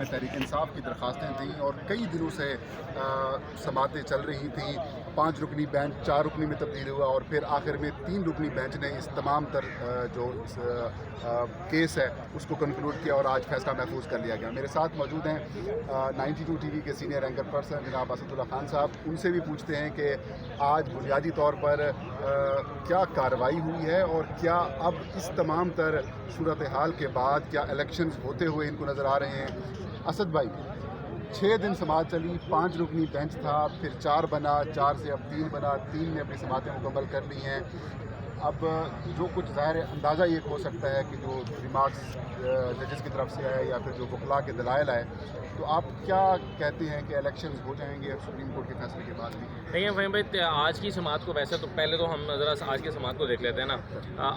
میں تحریک انصاف کی درخواستیں تھیں اور کئی دنوں سے سماعتیں چل رہی تھیں. 5 رکنی بینچ 4 رکنی میں تبدیل ہوا اور پھر آخر میں 3 رکنی بینچ نے اس تمام تر جو کیس ہے اس کو کنکلوڈ کیا اور آج فیصلہ محفوظ کر لیا گیا. میرے ساتھ موجود ہیں 92 ٹی وی کے سینئر اینکر پرسن جناب اسد اللہ خان صاحب. ان سے بھی پوچھتے ہیں کہ آج بنیادی طور پر کیا کارروائی ہوئی ہے اور کیا اب اس تمام تر صورتحال کے بعد کیا الیکشنز ہوتے ہوئے ان کو نظر آ رہے ہیں. اسد بھائی، 6 دن سماعت چلی، 5 رکنی بینچ تھا، پھر 4 بنا، 4 سے اب 3 بنا، 3 نے اپنی سماعتیں مکمل کر لی ہیں. اب جو کچھ ظاہر اندازہ یہ ہو سکتا ہے کہ جو ریمارکس ججز کی طرف سے آئے یا پھر جو وکلاء کے دلائل آئے، تو آپ کیا کہتے ہیں کہ الیکشنز ہو جائیں گے سپریم کورٹ کے فیصلے کے بعد بھی؟ دیکھیں فہیم بھائی، آج کی سماعت کو ویسے تو پہلے تو ہم ذرا آج کی سماعت کو دیکھ لیتے ہیں نا.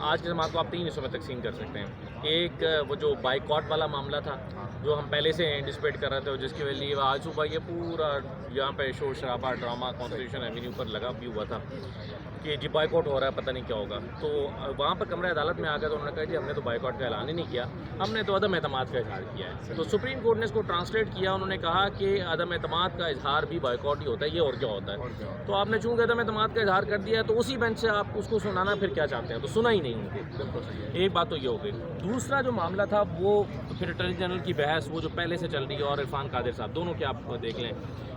آج کی سماعت کو آپ 3 حصوں میں تقسیم کر سکتے ہیں. ایک وہ جو بائیکاٹ والا معاملہ تھا جو ہم پہلے سے اینٹیسپیٹ کر رہے تھے اور جس کی وجہ آج صبح یہ پورا یہاں پہ شور شرابہ ڈرامہ کانسٹیٹیوشن ایونیو پر لگا بھی ہوا تھا کہ جی بائیکاٹ ہو رہا ہے، پتہ نہیں کیا ہوگا. تو وہاں پر کمرہ عدالت میں آ گیا تو انہوں نے کہا جی ہم نے تو بائیکاٹ کا اعلان ہی نہیں کیا، ہم نے تو عدم اعتماد کا اظہار کیا ہے. تو سپریم کورٹ نے اس کو ٹرانسلیٹ کیا. انہوں نے کہا کہ عدم اعتماد کا اظہار بھی بائیکاٹ ہی ہوتا ہے، یہ اور کیا ہوتا ہے. تو آپ نے چونکہ عدم اعتماد کا اظہار کر دیا ہے تو اسی بینچ سے آپ اس کو سنانا پھر کیا چاہتے ہیں، تو سنا ہی نہیں ان کو. ایک بات تو یہ ہو گئی. دوسرا جو معاملہ تھا وہ پھر اٹارنی جنرل کی بحث وہ جو پہلے سے چل رہی ہے اور عرفان قادر صاحب دونوں کے آپ دیکھ لیں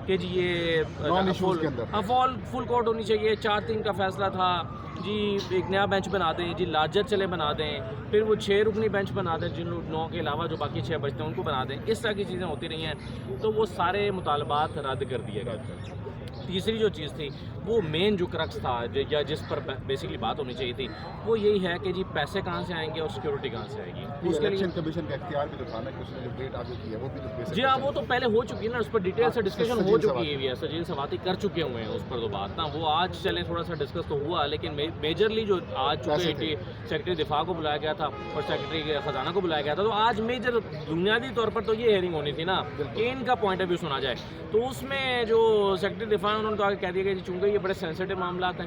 کہ جی یہ فل کورٹ ہونی چاہیے. 4-3 کا فیصلہ تھا جی، ایک نیا بینچ بنا دیں جی، لارجر چلے بنا دیں، پھر وہ 6 رکنی بینچ بنا دیں جن 9 کے علاوہ جو باقی 6 بچتے ہیں ان کو بنا دیں. اس طرح کی چیزیں ہوتی رہی ہیں تو وہ سارے مطالبات رد کر دیے گئے. تیسری جو چیز تھی وہ مین جو کرکس تھا یا جس پر بیسکلی بات ہونی چاہیے تھی وہ یہی ہے کہ جی پیسے کہاں سے آئیں گے اور سیکورٹی کہاں سے آئے گی. اس کے لیے کمیشن کا اختیار بھی تو تھا نا کہ اس نے جو ڈیٹ آگے کی ہے وہ بھی تو جی ہاں وہ تو پہلے ہو چکی ہے نا، اس پر ڈیٹیل سے ڈسکشن ہو چکی ہے. سجیل سواتی کر چکے ہوئے ہیں اس پر تو بات نا. وہ آج چلیں تھوڑا سا ڈسکس تو ہوا لیکن میجرلی جو آج چونکہ سیکرٹری دفاع کو بلایا گیا تھا اور سیکرٹری خزانہ کو بلایا گیا تھا تو آج میجر بنیادی طور پر تو یہ ہیئرنگ ہونی تھی نا کہ ان کا پوائنٹ آف ویو سنا جائے. تو اس میں جو سیکرٹری دفاع انہوں نے تو آگے کہہ دیا کہ چونکہ یہ بڑے سینسیٹیو معاملات ہیں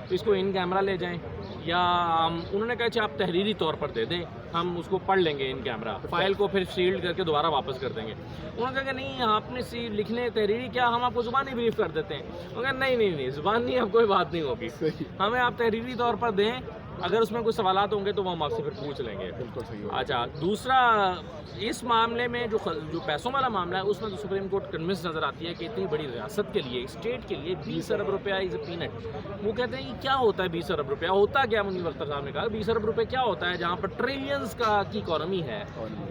تو اس کو ان کیمرہ لے جائیں یا انہوں نے کہا اچھا آپ تحریری طور پر دے دیں، ہم اس کو پڑھ لیں گے ان کیمرہ فائل کو پھر سیلڈ کر کے دوبارہ واپس کر دیں گے. انہوں نے کہا کہ نہیں آپ نے لکھنے تحریری کیا، ہم آپ کو زبانی بریف کر دیتے ہیں. انہوں نے کہا نہیں زبانی اب کوئی بات نہیں ہوگی، ہمیں آپ تحریری طور پر دیں، اگر اس میں کوئی سوالات ہوں گے تو وہ ہم آپ سے پھر پوچھ لیں گے. اچھا دوسرا اس معاملے میں جو پیسوں والا معاملہ ہے اس میں تو سپریم کورٹ کنونس نظر آتی ہے کہ اتنی بڑی ریاست کے لیے اسٹیٹ کے لیے 20 ارب روپیہ از اے پینٹ. وہ کہتے ہیں یہ کیا ہوتا ہے 20 ارب روپیہ، ہوتا کیا؟ منیر اختر صاحب نے کہا 20 ارب روپے کیا ہوتا ہے جہاں پر ٹریلینز کی اکانومی ہے،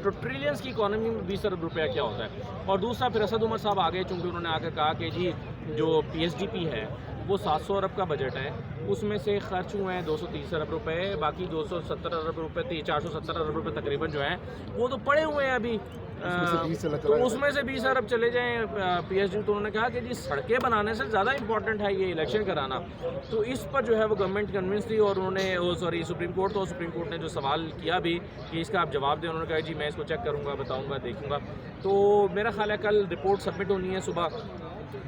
تو ٹریلینز کی اکانومی میں 20 ارب روپیہ کیا ہوتا ہے. اور دوسرا پھر اسد عمر صاحب آگے چونکہ انہوں نے آ کر کہا کہ جی جو PSDP ہے وہ 700 ارب کا بجٹ ہے، اس میں سے خرچ ہوئے ہیں 230 ارب روپے، باقی 270 ارب روپے 470 ارب روپے تقریباً جو ہیں وہ تو پڑے ہوئے ہیں ابھی. تو اس میں سے 20 ارب چلے جائیں PSG. تو انہوں نے کہا کہ جی سڑکیں بنانے سے زیادہ امپورٹنٹ ہے یہ الیکشن کرانا. تو اس پر جو ہے وہ گورنمنٹ کنونس تھی اور انہوں نے سپریم کورٹ نے جو سوال کیا بھی کہ اس کا آپ جواب دیں. انہوں نے کہا جی میں اس کو چیک کروں گا، بتاؤں گا، دیکھوں گا. تو میرا خیال ہے کل رپورٹ سبمٹ ہونی ہے صبح.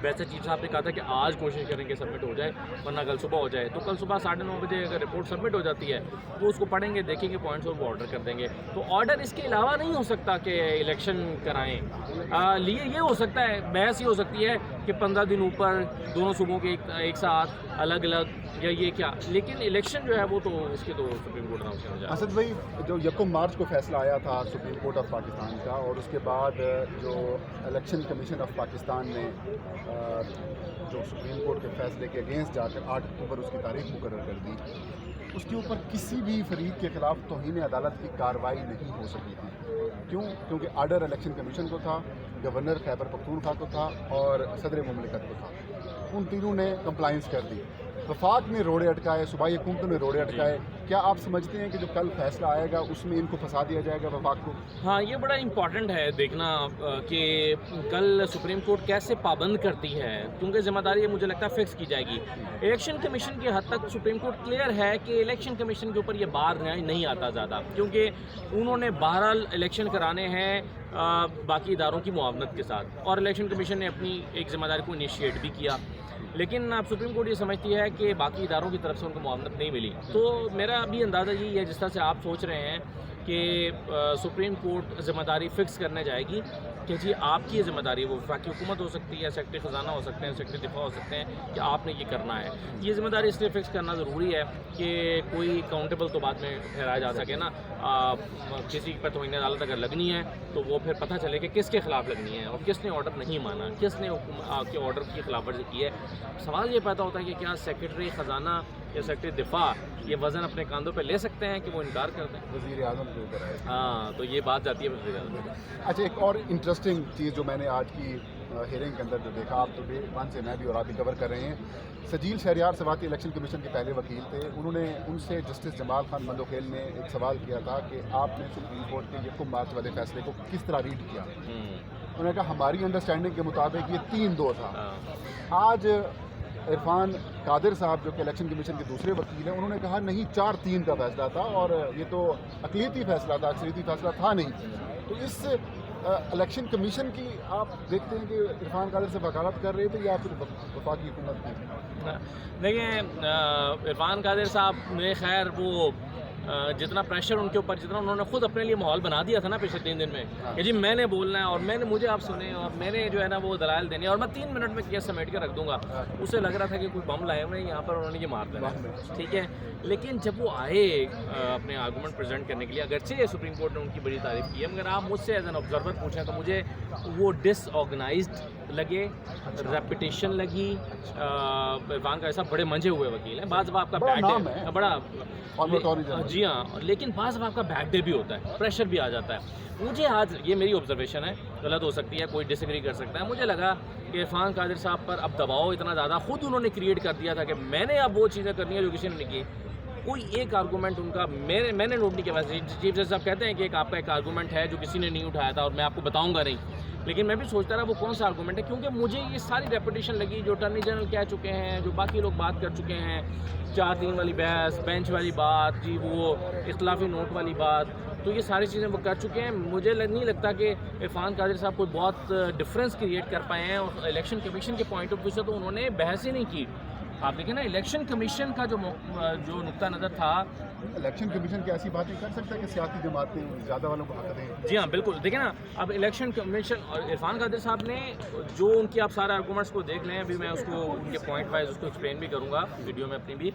ویسے چیف صاحب نے کہا تھا کہ آج کوشش کریں کہ سبمٹ ہو جائے ورنہ کل صبح ہو جائے. تو کل صبح 9:30 بجے اگر رپورٹ سبمٹ ہو جاتی ہے تو اس کو پڑھیں گے، دیکھیں گے پوائنٹس اور وہ آرڈر کر دیں گے. تو آرڈر اس کے علاوہ نہیں ہو سکتا کہ الیکشن کرائیں. لیے یہ ہو سکتا ہے، بحث یہ ہو سکتی ہے کہ 15 دن اوپر دونوں صوبوں کے ایک ساتھ الگ الگ یا یہ کیا، لیکن الیکشن جو ہے وہ تو اس کے تو سپریم کورٹ نام سے ہو جائے. اسد بھائی، جو 1 مارچ کو فیصلہ آیا تھا سپریم کورٹ آف پاکستان کا اور اس کے بعد جو الیکشن کمیشن آف پاکستان نے جو سپریم کورٹ کے فیصلے کے اگینسٹ جا کر 8 اکتوبر اس کی تاریخ مقرر کر دی، اس کے اوپر کسی بھی فریق کے خلاف توہین عدالت کی کارروائی نہیں ہو سکی تھی. کیوں؟ کیونکہ آرڈر الیکشن کمیشن کو تھا، گورنر خیبر پختونخوا کو تھا اور صدر مملکت کو تھا. ان تینوں نے کمپلائنس کر دی. وفاق نے روڑے اٹکائے، صوبائی حکومتوں نے روڑے اٹکائے. کیا آپ سمجھتے ہیں کہ جو کل فیصلہ آئے گا اس میں ان کو پھنسا دیا جائے گا وفاق کو؟ ہاں یہ بڑا امپورٹنٹ ہے دیکھنا کہ کل سپریم کورٹ کیسے پابند کرتی ہے، کیونکہ ذمہ داری مجھے لگتا ہے فکس کی جائے گی. الیکشن کمیشن کی حد تک سپریم کورٹ کلیئر ہے کہ الیکشن کمیشن کے اوپر یہ بار نہیں آتا زیادہ، کیونکہ انہوں نے بہرحال الیکشن کرانے ہیں باقی اداروں کی معاونت کے ساتھ اور الیکشن کمیشن نے اپنی ایک ذمہ داری کو انیشیٹ بھی کیا. لیکن اب سپریم کورٹ یہ سمجھتی ہے کہ باقی اداروں کی طرف سے ان کو معاونت نہیں ملی. تو میرا بھی اندازہ یہی ہے جس طرح سے آپ سوچ رہے ہیں کہ سپریم کورٹ ذمہ داری فکس کرنے جائے گی کہ جی آپ کی یہ ذمہ داری ہے، وہ وفاقی حکومت ہو سکتی ہے، سیکرٹری خزانہ ہو سکتے ہیں، سیکرٹری دفاع ہو سکتے ہیں، کہ آپ نے یہ کرنا ہے. یہ ذمہ داری اس لیے فکس کرنا ضروری ہے کہ کوئی اکاؤنٹیبل تو بعد میں ٹھہرایا جا سکے نا. کسی پر توہین عدالت اگر لگنی ہے تو وہ پھر پتہ چلے کہ کس کے خلاف لگنی ہے اور کس نے آرڈر نہیں مانا، کس نے کے آرڈر کی خلاف ورزی کی ہے. سوال یہ پیدا ہوتا ہے کہ کیا سیکرٹری خزانہ یا سیکرٹری دفاع یہ وزن اپنے کاندھوں پہ لے سکتے ہیں کہ وہ انکار کر دیں؟ وزیر اعظم کے اوپر ہے. ہاں، تو یہ بات جاتی ہے وزیر اعظم. اچھا، ایک اور انٹرسٹنگ چیز جو میں نے آج کی ہیئرنگ کے اندر جو دیکھا، آپ تو ڈے ون سے میں بھی اور آپ بھی کور کر رہے ہیں، سجیل شہریار سواتی الیکشن کمیشن کے پہلے وکیل تھے. انہوں نے ان سے جسٹس جمال خان مندوخیل نے ایک سوال کیا تھا کہ آپ نے سپریم کورٹ کے یکم مارچ والے فیصلے کو کس طرح ریڈ کیا. انہوں نے کہا ہماری انڈرسٹینڈنگ کے مطابق یہ 3-2 تھا. آج عرفان قادر صاحب جو کہ الیکشن کمیشن کے دوسرے وکیل ہیں، انہوں نے کہا نہیں 4-3 کا فیصلہ تھا اور یہ تو اقلیتی فیصلہ تھا، اکثریتی فیصلہ تھا نہیں. تو اس الیکشن کمیشن کی آپ دیکھتے ہیں کہ عرفان قادر سے وکالت کر رہے تھے یا پھر وفاقی حکومت کی؟ دیکھیں، عرفان قادر صاحب نے خیر وہ جتنا پریشر ان کے اوپر، جتنا انہوں نے خود اپنے لیے ماحول بنا دیا تھا نا پچھلے 3 دن میں کہ جی میں نے بولنا ہے اور مجھے آپ سنیں اور میں نے جو ہے نا وہ دلائل دینے اور میں 3 منٹ میں کیس سمیٹ کے رکھ دوں گا. اسے لگ رہا تھا کہ کوئی بم لائے ہوئے ہیں یہاں پر، انہوں نے یہ مار دیا. ٹھیک ہے، لیکن جب وہ آئے اپنے آرگومنٹ پریزنٹ کرنے کے لیے، اگرچہ سپریم کورٹ نے ان کی بڑی تعریف کی ہے، مگر آپ مجھ سے ایز این آبزرور پوچھیں تو مجھے وہ ڈس آرگنائزڈ لگے، ریپیٹیشن لگی. عرفان قادر صاحب بڑے منجھے ہوئے وکیل ہیں، بعض آپ کا بیک ڈے بڑا، جی ہاں، لیکن بعض آپ کا بیک ڈے بھی ہوتا ہے، پریشر بھی آ جاتا ہے. مجھے آج یہ میری آبزرویشن ہے، غلط ہو سکتی ہے، کوئی ڈس ایگری کر سکتا ہے، مجھے لگا کہ عرفان قادر صاحب پر اب دباؤ اتنا زیادہ خود انہوں نے کریٹ کر دیا تھا کہ میں نے اب وہ چیزیں کرنی ہے جو کسی نے نہیں کی. کوئی ایک آرگومنٹ ان کا میں نے نوٹ نہیں کیا. چیف جسٹس صاحب کہتے ہیں کہ آپ کا ایک آرگومنٹ ہے جو کسی نے نہیں اٹھایا تھا اور میں آپ کو بتاؤں گا نہیں، لیکن میں بھی سوچتا رہا وہ کون سا آرگومنٹ ہے، کیونکہ مجھے یہ ساری ریپیٹیشن لگی جو اٹارنی جنرل کہہ چکے ہیں، جو باقی لوگ بات کر چکے ہیں، 4-3 والی بحث، بینچ والی بات، جی وہ اختلافی نوٹ والی بات، تو یہ ساری چیزیں وہ کر چکے ہیں. مجھے نہیں لگتا کہ عرفان قادر صاحب کوئی بہت ڈفرینس کریٹ کر پائے ہیں، اور الیکشن کمیشن کے پوائنٹ آف ویو سے تو انہوں نے بحث ہی نہیں کی. آپ دیکھیں نا الیکشن کمیشن کا جو نقطہ نظر تھا، الیکشن کمیشن کی ایسی باتیں کر سکتا ہے کہ سیاسی جماعتیں زیادہ والوں کو حق دیں. جی ہاں بالکل. دیکھیں نا اب الیکشن کمیشن اور عرفان قادر صاحب نے جو ان کی آپ سارے آرگومنٹس کو دیکھ لیں، ابھی میں اس کو ان کے پوائنٹ وائز اس کو ایکسپلین بھی کروں گا ویڈیو میں اپنی بھی،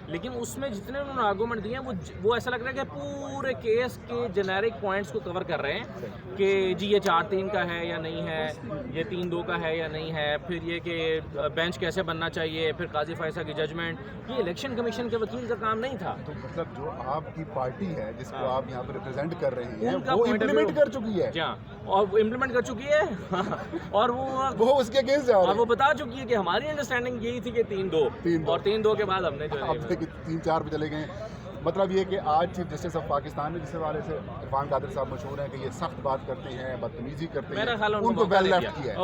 لیکن اس میں جتنے انہوں نے آرگومنٹ دیے ہیں وہ ایسا لگ رہا ہے کہ پورے کیس کے جنیرک پوائنٹس کو کور کر رہے ہیں کہ جی یہ 4-3 کا ہے یا نہیں ہے، یہ 3-2 کا ہے یا نہیں ہے، پھر یہ کہ بینچ کیسے بننا چاہیے، پھر قاضی فیصلہ کی ججمنٹ. یہ الیکشن کمیشن کے وکیل کا کام نہیں تھا. تو مطلب جو آپ کی پارٹی ہے جس کو آپ یہاں پر ریپرزینٹ کر رہے ہیں وہ امپلیمنٹ کر چکی ہے. جی ہاں، اور وہ امپلیمنٹ کر چکی ہے اور وہ اس کے اگینسٹ جا رہے ہیں، اور وہ بتا چکی ہے کہ ہماری انڈرسٹینڈنگ یہی تھی کہ 3-2 اور 3-2 کے بعد ہم نے جو ہے 3-4 پہ چلے گئے. مطلب یہ کہ آج چیف جسٹس آف پاکستان نے جس حوالے سے عرفان قادر صاحب مشہور ہیں کہ یہ سخت بات کرتے ہیں، بدتمیزی کرتے ہیں، میرا خیال ان کو ویل لیفٹ کیا ہے.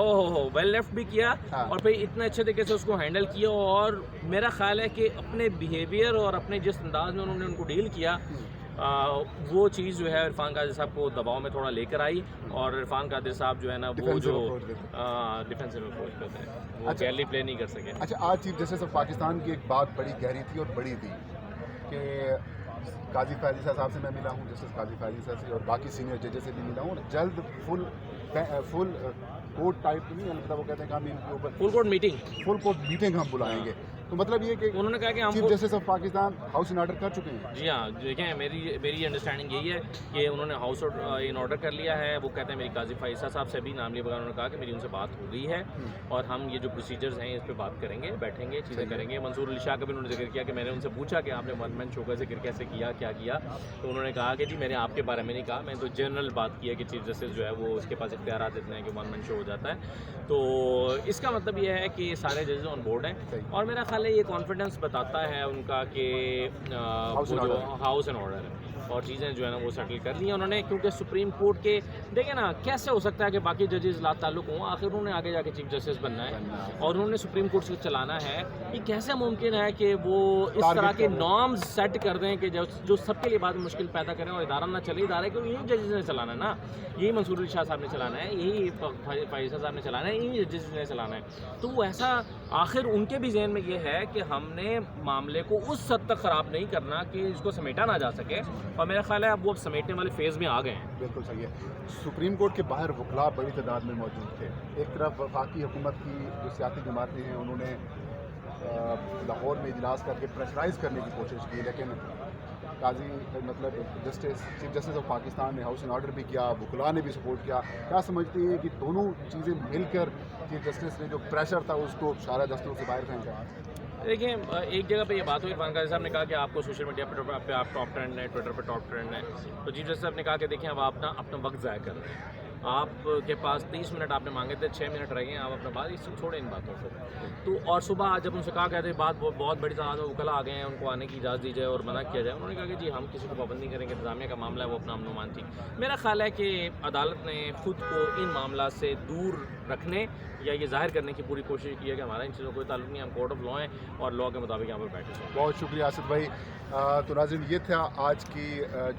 ویل لیفٹ بھی کیا اور پھر اتنے اچھے طریقے سے اس کو ہینڈل کیا. اور میرا خیال ہے کہ اپنے بیہیویئر اور اپنے جس انداز میں انہوں نے ان کو ڈیل کیا، وہ چیز جو ہے عرفان قادر صاحب کو دباؤ میں تھوڑا لے کر آئی. اور عرفان قادر صاحب جو ہے نا وہ جو ڈیفینسو اپروچ کرتے ہیں وہ گیرلی پلے نہیں کر سکے. اچھا، آج چیف جسٹس آف پاکستان کی ایک بات بڑی گہری تھی اور بڑی تھی کہ قاضی فائزہ صاحب سے میں ملا ہوں، جسٹس قاضی فائزہ سے، اور باقی سینئر ججز سے بھی ملا ہوں، اور جلد فل کورٹ ٹائپ نہیں، مطلب وہ کہتے ہیں کہ ہم ان کے اوپر فل کورٹ میٹنگ ہم بلائیں گے. تو مطلب یہ کہ انہوں نے کہا کہ chief justice of Pakistan house in order کر چکے ہیں. جی ہاں، دیکھیں میری انڈرسٹینڈنگ یہی ہے کہ انہوں نے ہاؤس ان آرڈر کر لیا ہے. وہ کہتے ہیں میری قاضی فائزہ صاحب سے بھی نام لیے بغیر انہوں نے کہا کہ میری ان سے بات ہو گئی ہے اور ہم یہ جو پروسیجرز ہیں اس پہ بات کریں گے، بیٹھیں گے، چیزیں کریں گے. منصور علی شاہ کا بھی انہوں نے ذکر کیا کہ میں نے ان سے پوچھا کہ آپ نے ون مین شو کا ذکر کیسے کیا، کیا کیا، تو انہوں نے کہا کہ جی میں نے آپ کے بارے میں نہیں کہا، میں تو جنرل بات کی ہے کہ چیف جسٹس جو ہے وہ اس کے پاس اختیارات اتنے ہیں کہ ون مین شو ہو جاتا ہے. تو اس کا مطلب یہ ہے کہ سارے ججز آن بورڈ ہیں اور میرا خیال ہے یہ کانفیڈنس بتاتا ہے ان کا کہ وہ جو ہاؤس اینڈ آرڈر ہے اور چیزیں جو ہے نا وہ سیٹل کر لی ہیں انہوں نے. کیونکہ سپریم کورٹ کے دیکھیں نا کیسے ہو سکتا ہے کہ باقی ججز لا تعلق ہوں، آخر انہوں نے آگے جا کے چیف جسٹس بننا ہے اور انہوں نے سپریم کورٹ سے چلانا ہے. یہ کیسے ممکن ہے کہ وہ اس طرح کے نارمز سیٹ کر دیں کہ جو سب کے لیے بعد میں مشکل پیدا کریں اور ادارہ نہ چلے. ادارے کو یہی ججز نے چلانا ہے نا، یہی منصور علی شاہ صاحب نے چلانا ہے، یہی فائزہ صاحب نے چلانا ہے، یہی ججز نے چلانا ہے. تو وہ ایسا آخر ان کے بھی ذہن میں یہ ہے کہ ہم نے معاملے کو اس حد تک خراب نہیں کرنا کہ اس کو سمیٹا نہ جا سکے اور میرا خیال ہے اب وہ سمیٹنے والے فیز میں آ گئے ہیں. بالکل صحیح ہے. سپریم کورٹ کے باہر وکلاء بڑی تعداد میں موجود تھے. ایک طرف وفاقی حکومت کی جو سیاسی جماعتیں ہیں انہوں نے لاہور میں اجلاس کر کے پریشرائز کرنے کی کوشش کی, لیکن قاضی مطلب چیف جسٹس آف پاکستان نے ہاؤس اینڈ آرڈر بھی کیا, وکلاء نے بھی سپورٹ کیا. کیا سمجھتے ہیں کہ دونوں چیزیں مل کر چیف جسٹس نے جو پریشر تھا اس کو شارع دستور سے باہر پھینکا؟ دیکھیں ایک جگہ پہ یہ بات ہوئی, عرفان قاضی صاحب نے کہا کہ آپ کو سوشل میڈیا پہ آپ ٹاپ ٹرینڈ ہے, ٹویٹر پہ ٹاپ ٹرینڈ ہے. تو چیف جسٹس صاحب نے کہا کہ دیکھیں اب آپ اپنا وقت ضائع کر رہے ہیں. آپ کے پاس 30 منٹ آپ نے مانگے تھے, 6 منٹ رہ گئے, آپ اپنا بات اس سے چھوڑیں ان باتوں کو. تو اور صبح جب ان سے کہا گیا تھا بات بہت بڑی تعداد میں وکلا آ گئے ہیں, ان کو آنے کی اجازت دی جائے اور منع کیا جائے, انہوں نے کہا کہ جی ہم کسی کو پابند نہیں کریں گے, انتظامیہ کا معاملہ ہے وہ اپنا امن و امان تھی. میرا خیال ہے کہ عدالت نے خود کو ان معاملات سے دور رکھنے یا یہ ظاہر کرنے کی پوری کوشش کی ہے کہ ہمارا ان چیزوں کوئی تعلق نہیں, ہم کورٹ آف لا ہیں اور لا کے مطابق یہاں پر بیٹھے ہیں. بہت شکریہ آصف بھائی. تو ناظرین یہ تھا آج کی جو